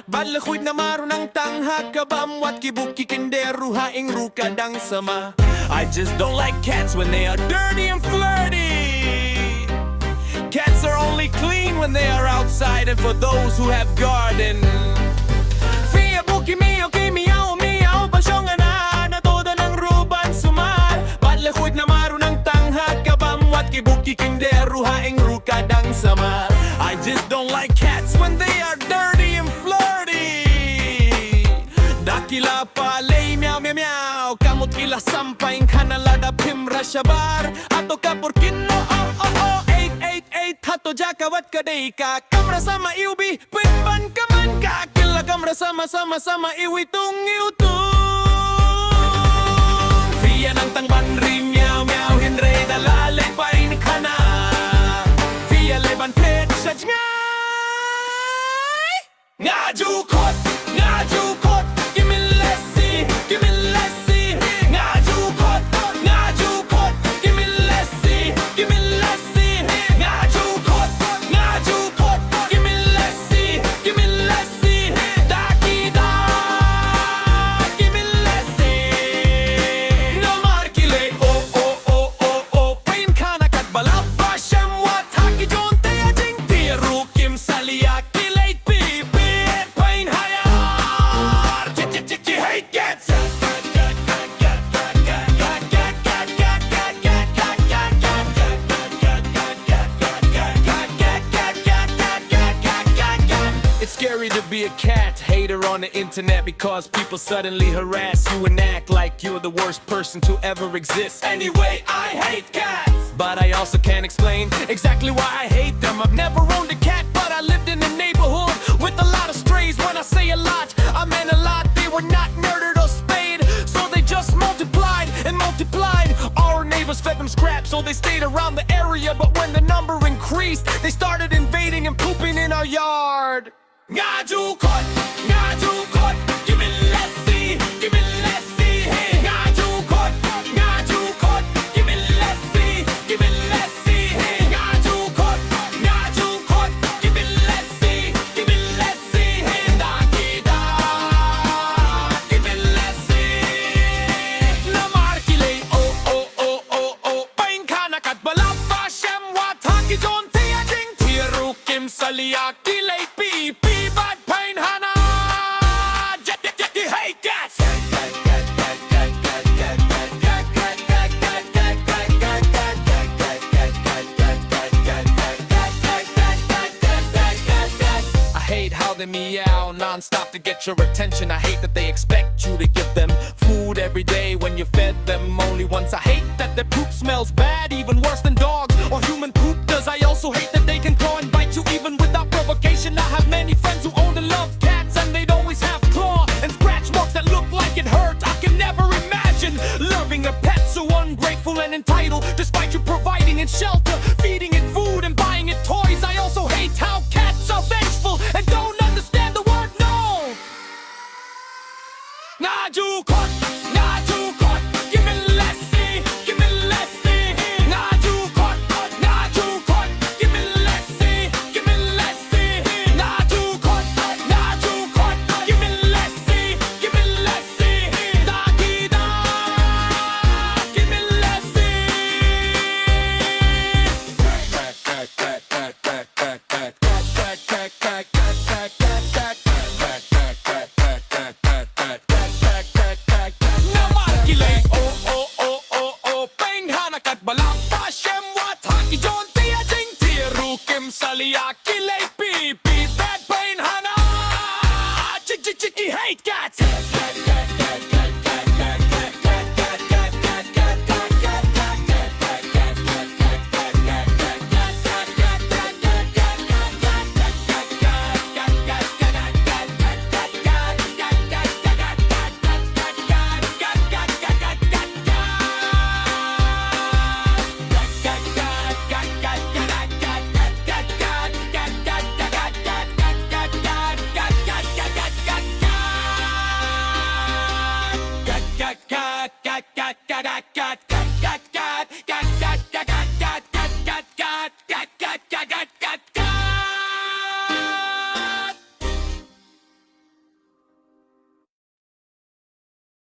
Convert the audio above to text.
Balakoy na maro ng tanghag kabamwat kibuki kinderu haing ruka dang sama. I just don't like cats when they are dirty and flirty. Cats are only clean when they are outside and for those who have garden. Fia buki mio ki miaw miaw pasyong ana na toda ng ruban sumar. Balakoy na maro ng tanghag kabamwat kibuki kinderu haing ruka dang sama. I just don't like cats when they are dirty and flirty. Dakila palay miaw miaw miaw kamot kila sampaing kanalada pimra shabar ato ka porkino oh 888 hato jakawat kadai ka kamra sama iubi pitban kaman ka kila kamra sama iwi tung Via ng tangban rim miaw miaw hinre dalalay pain kana Via leban pet shajngay Ngajukot give me lehsih give me lehsih Ngajukot give me lehsih give me lehsih Ngajukot give me lehsih give me lehsih Dakida give me lehsih No markile oh pain kana kat balap bashem wat haki jonte ajing tiru kim saliak It's scary to be a cat hater on the internet because people suddenly harass you and act like you're the worst person to ever exist. Anyway, I hate cats, but I also can't explain exactly why I hate them. I've never owned a cat, but I lived in a neighborhood with a lot of strays. When I say a lot, I meant a lot. They were not murdered or spayed, so they just multiplied and multiplied. Our neighbors fed them scraps, so they stayed around the area. But when the number increased, they started invading and pooping in our yard. Ngajukot, give me lehsih, give me lehsih. Ngajukot, give me lehsih, give me lehsih. Ngajukot, give me lehsih, give me lehsih. Dakida, give me lehsih. Namarkile oh pain kana kat balap bashem wat haki jonte ajing tiru kim saliak dilay pi bad pain hana hey cats I hate how they meow non-stop to get your attention. I hate that they expect you to give them food every day when you fed them only once. I hate that their poop smells bad, even worse than dogs or human poop does. I also hate that they can claw and bite you even without provocation. I have many friends who own and love cats and they'd always have claw and scratch marks that look like it hurt. I can never imagine loving a pet so ungrateful and entitled, despite you providing it shelter, feeding it food and buying it toys. I also hate how cats are vengeful and don't understand the word no. Ngajukot, give me lehsih, give me lehsih. Ngajukot, give me lehsih, give me lehsih. Ngajukot, give me lehsih, give me lehsih. Dakida, give me lehsih.